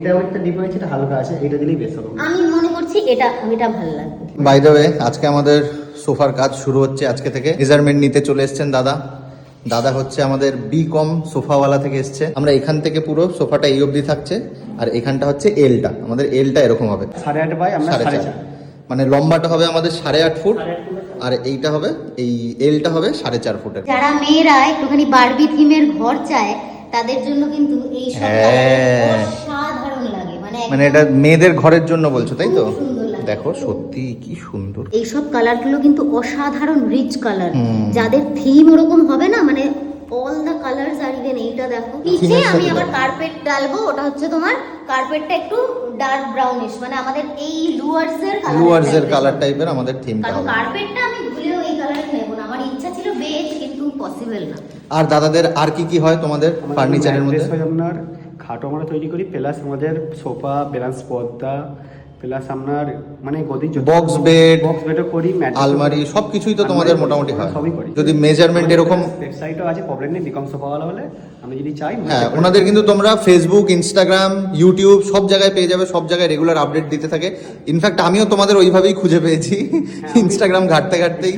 এটা অনেকটা ডিপ হয়েছে, এটা হালকা আছে, এটা দিলেই বেশ হবে। আমি মনে করছি এটা ভালো লাগবে। বাই দ্য ওয়ে, আজকে আমাদের সোফার কাজ শুরু হচ্ছে আজকে থেকে। মেজারমেন্ট নিতে চলে এসেছেন দাদা। দাদা হচ্ছে আমাদের বিকম সোফাওয়ালা থেকে এসছে। আমরা এখান থেকে পুরো সোফাটা এই অবধি থাকছে, আর এখানটা হচ্ছে এলটা। আমাদের এলটা এরকম হবে 8.5 বাই আমরা 4.5, মানে লম্বাটা হবে আমাদের 8.5 ফুট, আর এইটা হবে, এই এলটা হবে 4.5 ফুটের। যারা মেয়েরা একটুখানি বারবি থিমের ঘর চায় তাদের জন্য কিন্তু এই সব অসাধারণ লাগে। মানে এটা মেয়েদের ঘরের জন্য বলছো তাই তো? খুব সুন্দর লাগে। দেখো সত্যি কি সুন্দর। এইসব কালারগুলো কিন্তু অসাধারণ রিচ কালার। যাদের থিম ওরকম হবে না, মানে অল দা কালারস আর ইভেন এইটা দেখো। নিচে আমি আবার কার্পেট ডালবো, ওটা হচ্ছে তোমার কার্পেটটা একটু ডার্ক ব্রাউনিশ, মানে আমাদের এই লুয়ার্সের কালার টাইপের আমাদের থিমটা কারণ হবে। কার্পেটটা আমি ভুলেও এই কালার নেব না, আমার ইচ্ছা ছিল বেজ, কিন্তু পসিবল না। আর দাদাদের আর কি কি হয় তোমাদের ফার্নিচারের মধ্যে? আপনার খাটও আমরা তৈরি করি, প্লাস আমাদের সোফা, বেলান্স পর্দা, প্লাস আপনার মানে গদি, বক্স বেডও করি, আলমারি সবকিছুই তো তোমাদের মোটামুটি হয়। সবই করি। যদি মেজারমেন্ট এরকম ওয়েবসাইটও আছে, প্রবলেম নেই, বিকম সোফাওয়ালা হলে আমি যদি চাই। হ্যাঁ, ওনাদের কিন্তু তোমরা ফেসবুক, ইনস্টাগ্রাম, ইউটিউব সব জায়গায় পেয়ে যাবে, সব জায়গায় রেগুলার আপডেট দিতে থাকে। ইনফ্যাক্ট আমিও তোমাদের ওইভাবেই খুঁজে পেয়েছি ইনস্টাগ্রাম ঘাটতে ঘাটতেই।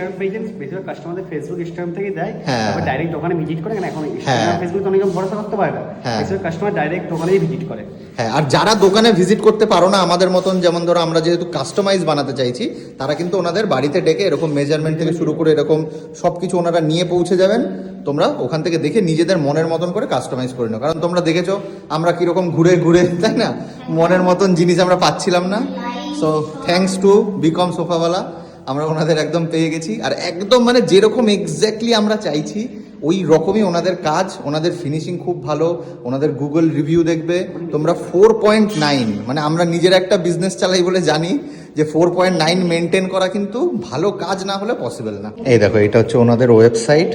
বেশিরভাগ কাস্টমারদের ফেসবুক, ইনস্টাগ্রাম থেকে দেয়, হ্যাঁ, তারপর ডাইরেক্ট দোকানে ভিজিট করে। এখন ইনস্টাগ্রাম, ফেসবুক অনেকে ভরসা করতে পারে না, বেশিরভাগ কাস্টমার ডাইরেক্ট দোকানেই ভিজিট করে। হ্যাঁ, আর যারা দোকানে ভিজিট করতে পারো না আমাদের মতন, যেমন ধরো আমরা যেহেতু কাস্টমাইজ বানাতে চাইছি, তারা কিন্তু ওনাদের বাড়িতে ডেকে এরকম মেজারমেন্ট থেকে শুরু করে এরকম সবকিছু ওনারা নিয়ে পৌঁছে যাবেন। তোমরা ওখান থেকে দেখে নিজেদের মনের মতন করে কাস্টমাইজ করে নাও। কারণ তোমরা দেখেছো আমরা কিরকম ঘুরে ঘুরে, তাই না, মনের মতন জিনিস আমরা পাচ্ছিলাম না। সো থ্যাঙ্কস টু বিকম সোফাওয়ালা, আমরা ওনাদের একদম পেয়ে গেছি। আর একদম মানে যেরকম এক্স্যাক্টলি আমরা চাইছি ওই রকমই ওনাদের কাজ, ওনাদের ফিনিশিং খুব ভালো। ওনাদের গুগল রিভিউ দেখবে তোমরা 4.9, মানে আমরা নিজের একটা বিজনেস চালাই বলে জানি যে 4.9 মেনটেন করা কিন্তু ভালো কাজ না হলে পসিবল না। এই দেখো, এটা হচ্ছে ওনাদের ওয়েবসাইট,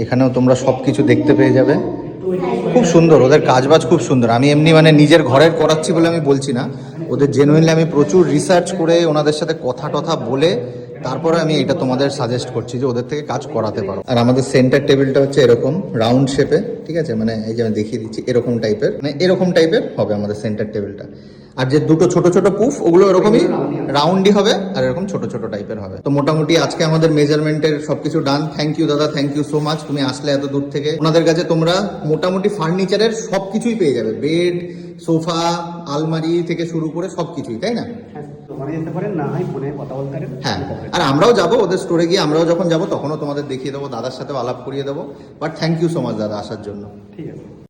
এখানেও তোমরা সব কিছু দেখতে পেয়ে যাবে। খুব সুন্দর, ওদের কাজবাজ খুব সুন্দর। আমি এমনি মানে নিজের ঘরের করাচ্ছি বলে আমি বলছি না, ওদের জেনুইনলি আমি প্রচুর রিসার্চ করে ওনাদের সাথে কথা টথা বলে তারপরে আমি এটা তোমাদের সাজেস্ট করছি যে ওদের থেকে কাজ করাতে পারো। আর আমাদের সেন্টার টেবিলটা হচ্ছে এরকম রাউন্ড শেপে, ঠিক আছে, মানে এই যে আমি দেখিয়ে দিচ্ছি, এরকম টাইপের, মানে এরকম টাইপের হবে আমাদের সেন্টার টেবিলটা। আর যে দুটো ছোট ছোট পুফ, ওগুলো এরকমই রাউন্ডই হবে, আর এরকম ছোট ছোট টাইপের হবে। তো মোটামুটি আজকে আমাদের মেজারমেন্টের সবকিছু ডান। থ্যাংক ইউ দাদা, থ্যাংক ইউ সো মাচ। তুমি আসলে এত দূর থেকে। ওনাদের কাছে তোমরা মোটামুটি ফার্নিচারের সবকিছুই পেয়ে যাবে, বেড, সোফা, আলমারি থেকে শুরু করে সবকিছুই, তাই না? হ্যাঁ, আর আমরাও যাবো ওদের স্টোরে গিয়ে, আমরাও যখন যাবো তখনও তোমাদের দেখিয়ে দেবো, দাদার সাথেও আলাপ করিয়ে দেবো। But thank you so much দাদা আসার জন্য। ঠিক আছে।